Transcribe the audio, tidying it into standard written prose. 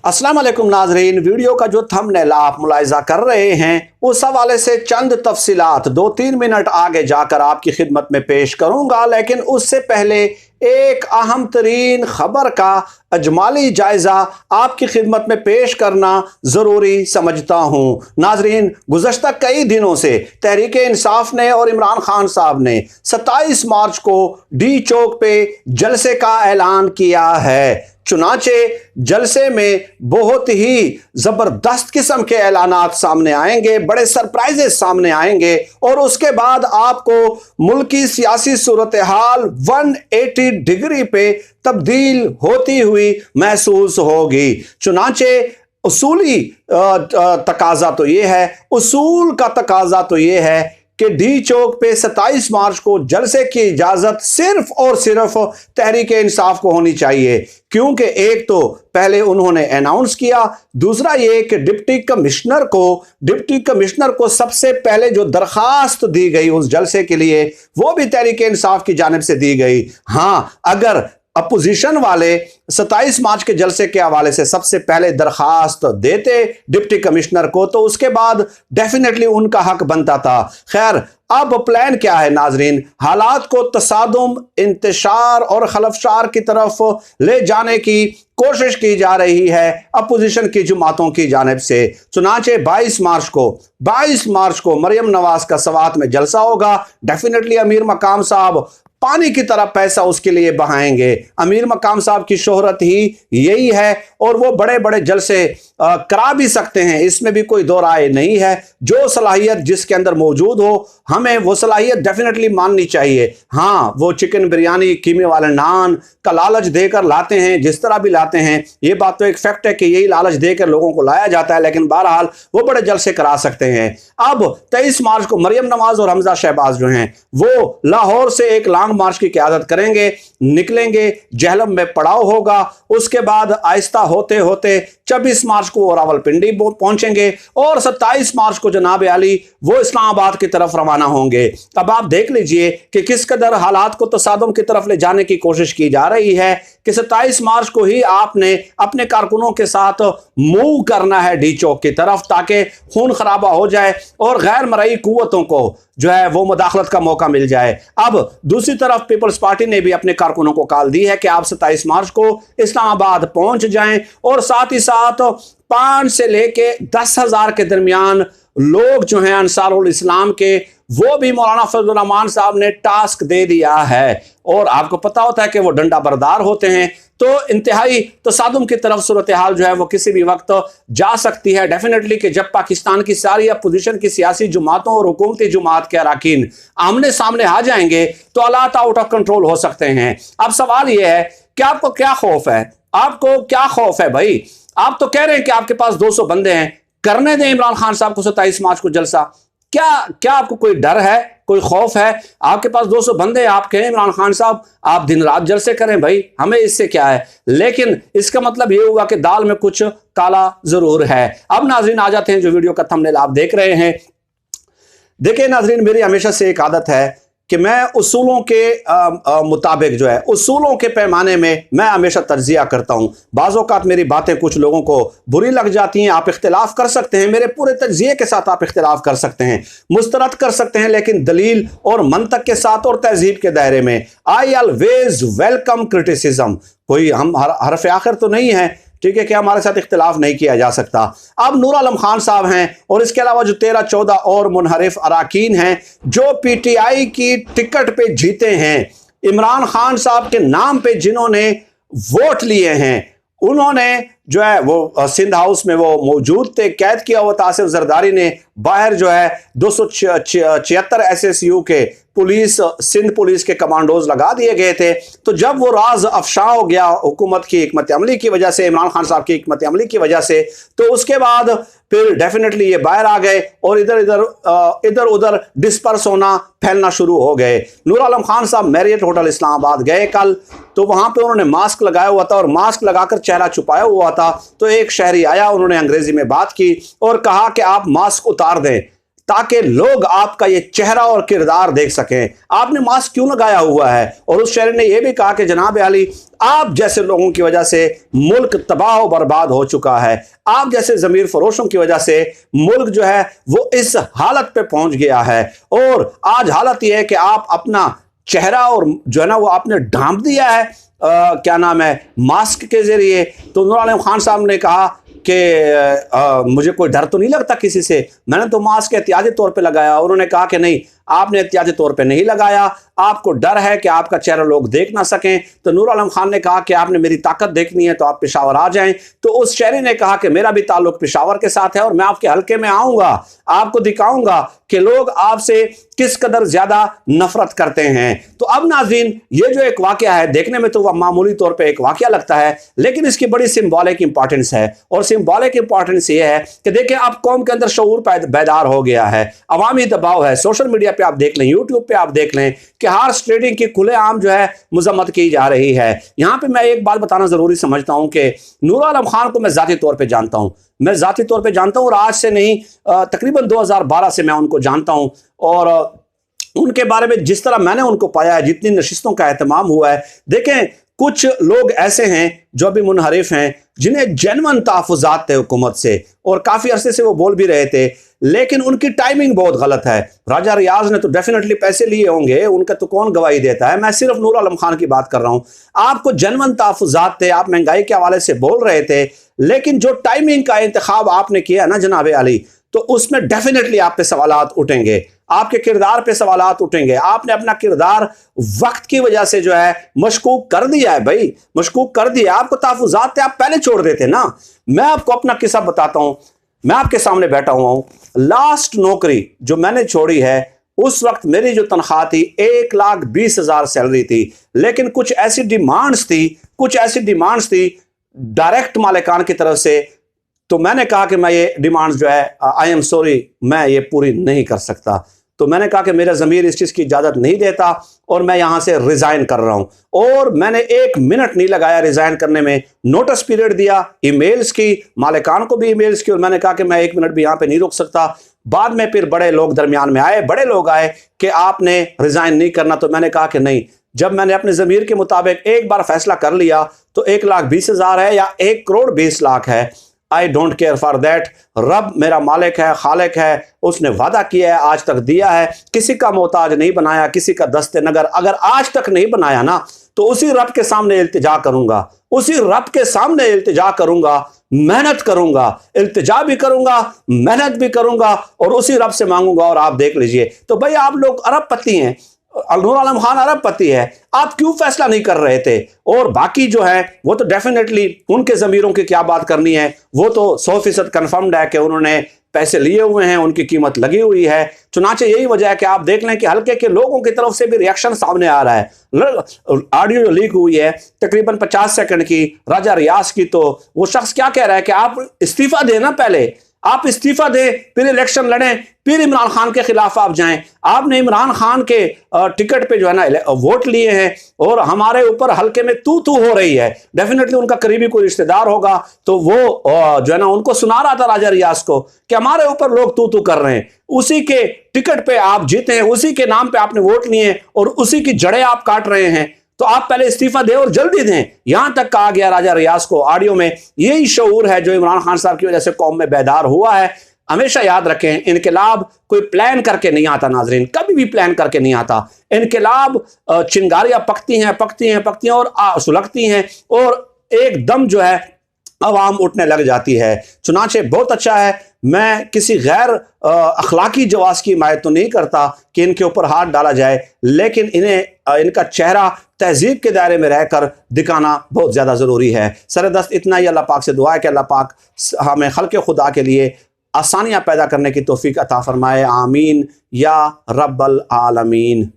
अस्सलाम वालेकुम नाजरीन, वीडियो का जो थंबनेल आप मुलाहिजा कर रहे हैं उस हवाले से चंद तफसीलात 2-3 मिनट आगे जाकर आपकी खिदमत में पेश करूंगा, लेकिन उससे पहले एक अहम तरीन खबर का अजमाली जायजा आपकी खिदमत में पेश करना ज़रूरी समझता हूँ। नाजरीन, गुज़श्ता कई दिनों से तहरीक इंसाफ ने और इमरान खान साहब ने 27 मार्च को डी चौक पे जलसे का ऐलान किया है। चुनाचे जलसे में बहुत ही ज़बरदस्त किस्म के ऐलानात सामने आएंगे, बड़े सरप्राइजेस सामने आएंगे और उसके बाद आपको मुल्क की सियासी सूरत हाल 180 डिग्री पे तब्दील होती हुई महसूस होगी। चुनाचे उसूली तकाजा तो ये है, उसूल का तकाजा तो ये है कि डी चौक पे 27 मार्च को जलसे की इजाजत सिर्फ और सिर्फ तहरीक इंसाफ को होनी चाहिए, क्योंकि एक तो पहले उन्होंने अनाउंस किया, दूसरा ये कि डिप्टी कमिश्नर को सबसे पहले जो दरखास्त दी गई उस जलसे के लिए वो भी तहरीक इंसाफ की जानिब से दी गई। हाँ, अगर अपोजिशन वाले 27 मार्च के जलसे के हवाले से सबसे पहले दरखास्त देते डिप्टी कमिश्नर को तो उसके बाद डेफिनेटली उनका हक बनता था। खैर, अब प्लान क्या है नाजरीन? हालात को तसादुम, इंतशार और खलफशार की तरफ ले जाने की कोशिश की जा रही है अपोजिशन की जमातों की जानिब से। चुनाचे 22 मार्च को मरियम नवाज का सवात में जलसा होगा। डेफिनेटली अमीर मकाम साहब पानी की तरह पैसा उसके लिए बहाएंगे। अमीर मकाम साहब की शोहरत ही यही है और वो बड़े बड़े जलसे करा भी सकते हैं, इसमें भी कोई दो राय नहीं है। जो सलाहियत जिसके अंदर मौजूद हो हमें वो सलाहियत डेफिनेटली माननी चाहिए। हाँ, वो चिकन बिरयानी, कीमे वाले नान का लालच देकर लाते हैं, जिस तरह भी लाते हैं, ये बात तो एक फैक्ट है कि यही लालच देकर लोगों को लाया जाता है, लेकिन बहरहाल वो बड़े जलसे करा सकते हैं। अब 23 मार्च को मरियम नवाज और हमजा शहबाज जो हैं वो लाहौर से एक लॉन्ग मार्च की क़यादत करेंगे, निकलेंगे, जहलम में पड़ाव होगा, उसके बाद आहिस्ता होते होते 26 मार्च को रावलपिंडी पहुंचेंगे और 27 मार्च को जनाब अली वो इस्लामाबाद की तरफ रवाना होंगे। अब आप देख लीजिए कि किस कदर हालात को तसादुम की तरफ ले जाने की कोशिश की जा रही है कि 27 मार्च को ही आपने अपने कारकुनों के साथ मूव करना है डी चौक की तरफ, ताकि खून खराबा हो जाए और गैर मरई कुव्वतों को जो है वो मुदाखलत का मौका मिल जाए। अब दूसरी तरफ पीपल्स पार्टी ने भी अपने कारकुनों को कॉल दी है कि आप 27 मार्च को इस्लामाबाद पहुंच जाएं और साथ ही साथ 5 से लेके 10,000 के दरमियान लोग जो हैं अंसारुल इस्लाम के, वो भी मौलाना फजलुर रहमान साहब ने टास्क दे दिया है और आपको पता होता है कि वो डंडा बरदार होते हैं, तो इंतहाई तसादुम की तरफ सूरत हाल जो है वो किसी भी वक्त जा सकती है। डेफिनेटली कि जब पाकिस्तान की सारी अपोजिशन की सियासी जमातों और हुकूमती जमात के अराकीन आमने सामने आ जाएंगे तो हालात आउट ऑफ कंट्रोल हो सकते हैं। अब सवाल यह है कि आपको क्या खौफ है? आपको क्या खौफ है भाई? आप तो कह रहे हैं कि आपके पास 200 बंदे हैं, करने दें इमरान खान साहब को 27 मार्च को जलसा। क्या आपको कोई डर है, कोई खौफ है? आपके पास 200 बंदे, आप कहें इमरान खान साहब आप दिन रात जलसे करें, भाई हमें इससे क्या है। लेकिन इसका मतलब ये हुआ कि दाल में कुछ काला जरूर है। अब नाजरीन आ जाते हैं जो वीडियो का थंबनेल आप देख रहे हैं। देखिए नाजरीन, मेरी हमेशा से एक आदत है कि मैं उसूलों के मुताबिक जो है, उसूलों के पैमाने में मैं हमेशा तज्जिया करता हूँ। बाज़ औक़ात मेरी बातें कुछ लोगों को बुरी लग जाती हैं, आप इख्तिलाफ कर सकते हैं, मेरे पूरे तज्जिए के साथ आप इख्तिलाफ कर सकते हैं, मुस्तरद कर सकते हैं, लेकिन दलील और मंतक के साथ और तहजीब के दायरे में। I always welcome criticism. कोई हम हरफ आखिर तो नहीं है, ठीक है, कि हमारे साथ इख्तिलाफ नहीं किया जा सकता। अब नूर आलम खान साहब हैं और इसके अलावा जो 13-14 और मुनहरिफ अराकीन हैं जो पीटीआई की टिकट पे जीते हैं, इमरान खान साहब के नाम पे जिन्होंने वोट लिए हैं, उन्होंने जो है वो सिंध हाउस में वो मौजूद थे, कैद किया हुआ था। आसिफ जरदारी ने बाहर जो है 276 SSU के पुलिस, सिंध पुलिस के कमांडोज लगा दिए गए थे। तो जब वो राज अफशा हो गया हुकूमत की हिकमत अमली की वजह से, इमरान खान साहब की हिकमत अमली की वजह से, तो उसके बाद फिर डेफिनेटली ये बाहर आ गए और इधर उधर डिस्पर्स होना, फैलना शुरू हो गए। नूर आलम खान साहब मैरियट होटल इस्लामाबाद गए कल, तो वहां पे उन्होंने मास्क लगाया हुआ था और मास्क लगाकर चेहरा छुपाया हुआ था। तो एक शहरी आया, उन्होंने अंग्रेजी में बात की और कहा कि आप मास्क उतार दें। ताकि लोग आपका ये चेहरा और किरदार देख सकें। आपने मास्क क्यों लगाया हुआ है? और उस शायर ने यह भी कहा कि जनाब अली, आप जैसे लोगों की वजह से मुल्क तबाह और बर्बाद हो चुका है, आप जैसे ज़मीर फरोशों की वजह से मुल्क जो है वो इस हालत पे पहुंच गया है। और आज हालत यह है कि आप अपना चेहरा और जो है ना वो आपने ढांप दिया है क्या नाम है, मास्क के जरिए। तो नूर आलम खान साहब ने कहा कि मुझे कोई डर तो नहीं लगता किसी से, मैंने तो मास्क एहतियाती तौर पे लगाया। उन्होंने कहा कि नहीं, आपने एहतियाती तौर पे नहीं लगाया, आपको डर है कि आपका चेहरा लोग देख ना सकें। तो नूर आलम खान ने कहा कि आपने मेरी ताकत देखनी है तो आप पेशावर आ जाएं। तो उस शहरी ने कहा कि मेरा भी ताल्लुक पेशावर के साथ है और मैं आपके हल्के में आऊंगा, आपको दिखाऊंगा कि लोग आपसे किस कदर ज्यादा नफरत करते हैं। तो अब नाज़रीन, ये जो एक वाकया है, देखने में तो वह मामूली तौर पर एक वाकया लगता है, लेकिन इसकी बड़ी सिंबॉलिक इंपॉर्टेंस है। और सिंबॉलिक इंपॉर्टेंस ये है कि देखिए, अब कौम के अंदर शऊर बेदार हो गया है, अवामी दबाव है। सोशल मीडिया पे आप देख लें, यूट्यूब पे आप देख लें कि हार्स ट्रेडिंग की खुलेआम जो है मजम्मत की जा रही है। यहां पे मैं एक बात बताना जरूरी समझता हूं कि नूर आलम खान को मैं जाती तौर पे जानता हूं, मैं जाती तौर पे जानता हूं, और आज से नहीं, तकरीबन 2012 से मैं उनको जानता हूं। और उनके बारे में जिस तरह मैंने उनको पाया है, जितनी नशिस्तों का एहतमाम हुआ है, देखें कुछ लोग ऐसे हैं जो अभी मुनहरिफ हैं, जिन्हें जेन्युइन तहफ़्फ़ुज़ात थे हुकूमत से, और काफ़ी अरसे से वो बोल भी रहे थे, लेकिन उनकी टाइमिंग बहुत गलत है। राजा रियाज ने तो डेफिनेटली पैसे लिए होंगे, उनका तो कौन गवाही देता है। मैं सिर्फ नूर आलम खान की बात कर रहा हूं। आपको जेन्युइन तहफ़्फ़ुज़ात थे, आप महंगाई के हवाले से बोल रहे थे, लेकिन जो टाइमिंग का इंतखाब आपने किया ना जनाब अली, तो उसमें डेफिनेटली आप पे सवालात उठेंगे, आपके किरदार पे सवालात उठेंगे। आपने अपना किरदार वक्त की वजह से जो है मशकूक कर दिया है भाई, मशकूक कर दिया। आपको तहफ़्फ़ुज़ात थे, आप पहले छोड़ देते ना। मैं आपको अपना किस्सा बताता हूं, मैं आपके सामने बैठा हुआ हूं। लास्ट नौकरी जो मैंने छोड़ी है, उस वक्त मेरी जो तनख्वाह थी 1,20,000 सैलरी थी, लेकिन कुछ ऐसी डिमांड्स थी डायरेक्ट मालिकान की तरफ से। तो मैंने कहा कि मैं ये डिमांड्स जो है, आई एम सॉरी, मैं ये पूरी नहीं कर सकता। तो मैंने कहा कि मेरा ज़मीर इस चीज़ की इजाज़त नहीं देता और मैं यहाँ से रिज़ाइन कर रहा हूँ। और मैंने 1 मिनट नहीं लगाया रिज़ाइन करने में, नोटिस पीरियड दिया, ईमेल्स की, मालिकान को भी ईमेल्स की, और मैंने कहा कि मैं 1 मिनट भी यहाँ पे नहीं रुक सकता। बाद में फिर बड़े लोग दरमियान में आए, बड़े लोग आए कि आपने रिज़ाइन नहीं करना। तो मैंने कहा कि नहीं, जब मैंने अपने ज़मीर के मुताबिक एक बार फैसला कर लिया, तो 1,20,000 है या 1,20,00,000 है, I don't care for that. रब मेरा मालिक है, खालिक है, उसने वादा किया है, आज तक दिया है, किसी का मोहताज नहीं बनाया, किसी का दस्ते नगर अगर आज तक नहीं बनाया ना, तो उसी रब के सामने इल्तिजा करूंगा, उसी रब के सामने इल्तिजा करूंगा, मेहनत करूंगा, इल्तिजा भी करूंगा, मेहनत भी करूंगा, और उसी रब से मांगूंगा। और आप देख लीजिए, तो भाई आप लोग अरबपति हैं, नूर आलम खान अरबपति है, आप क्यों फैसला नहीं कर रहे थे? और बाकी जो है वो तो डेफिनेटली उनके ज़मीरों की क्या बात करनी है, वो तो 100% कन्फर्म्ड है कि उन्होंने पैसे लिए हुए हैं, उनकी कीमत लगी हुई है। चुनाचे यही वजह है कि आप देख लें कि हल्के के लोगों की तरफ से भी रिएक्शन सामने आ रहा है। ऑडियो जो लीक हुई है तकरीबन 50 सेकंड की, राजा रियाज की, तो वो शख्स क्या कह रहा है कि आप इस्तीफा देना, पहले आप इस्तीफा दें, फिर इलेक्शन लड़ें, फिर इमरान खान के खिलाफ आप जाएं। आपने इमरान खान के टिकट पे जो है ना वोट लिए हैं, और हमारे ऊपर हल्के में तू तू हो रही है। डेफिनेटली उनका करीबी कोई रिश्तेदार होगा, तो वो जो है ना उनको सुना रहा था राजा रियाज को कि हमारे ऊपर लोग तू तू कर रहे हैं, उसी के टिकट पे आप जीते हैं, उसी के नाम पे आपने वोट लिए और उसी की जड़ें आप काट रहे हैं, तो आप पहले इस्तीफा दें और जल्दी दें। यहां तक कहा गया राजा रियाज को ऑडियो में। यही शऊर है जो इमरान खान साहब की वजह से कौम में बेदार हुआ है। हमेशा याद रखें, इनकलाब कोई प्लान करके नहीं आता नाजरीन, कभी भी प्लान करके नहीं आता। इनकलाब चिंगारियां पकती हैं और सुलगती हैं, और एकदम जो है अवाम उठने लग जाती है। चुनाचे बहुत अच्छा है, मैं किसी गैर अखलाकी जवास की हिमायत तो नहीं करता कि इनके ऊपर हाथ डाला जाए, लेकिन इनका चेहरा तहजीब के दायरे में रहकर दिखाना बहुत ज़्यादा ज़रूरी है। सरदस्त इतना ही अल्लाह पाक से दुआ है कि अल्लाह पाक हमें खल्क़े खुदा के लिए आसानियाँ पैदा करने की तौफीक अता फरमाए। आमीन या रब्बल आलमीन।